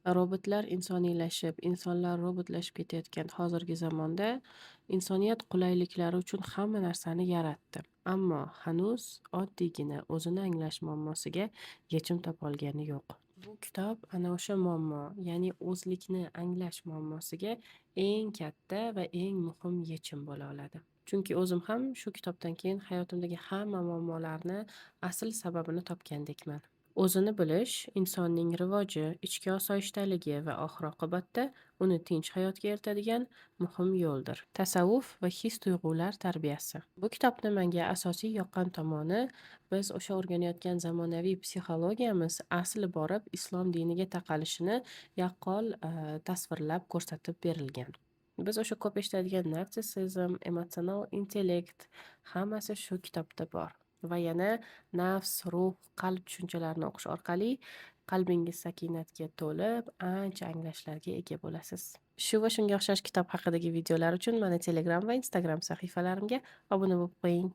Robotlar insoniylashib, insonlar robotlashib ketayotgan hozirgi zamonda insoniyat qulayliklari uchun hamma narsani yaratdi. Ammo hanuz oddiygina o'zini anglash muammosiga yechim topolgani yo'q. Bu kitob ana o'sha muammo, ya'ni o'zlikni anglash muammosiga eng katta va eng muhim yechim bo'la oladi. Chunki o'zim ham shu kitobdan keyin hayotimdagi hamma muammolarni asl sababini topgandekman. O'zini bilish insonning rivoji, ichki osoyishtaligi va oxir-oqibatda uni tinch hayotga eltadigan muhim yo'ldir. Tasavvuf va his-tuyg'ular tarbiyasi. Bu kitobni menga asosiy yoqqan tomoni, biz o'sha o'rganayotgan zamonaviy psixologiyamiz asli borib islom diniga taqalishini yaqqol tasvirlab ko'rsatib berilgan. Biz o'sha ko'p eshitadigan narsissizm, emotsional intellekt hammasi shu kitobda bor. Va yana nafs, ruh, qalb tushunchalarini o'qish orqali qalbingiz sakinatga to'lib, ancha anglashlarga ega bo'lasiz. Shu va shunga o'xshash kitob haqidagi videolar uchun mani Telegram va Instagram sahifalarimga obuna bo'lib qo'ying.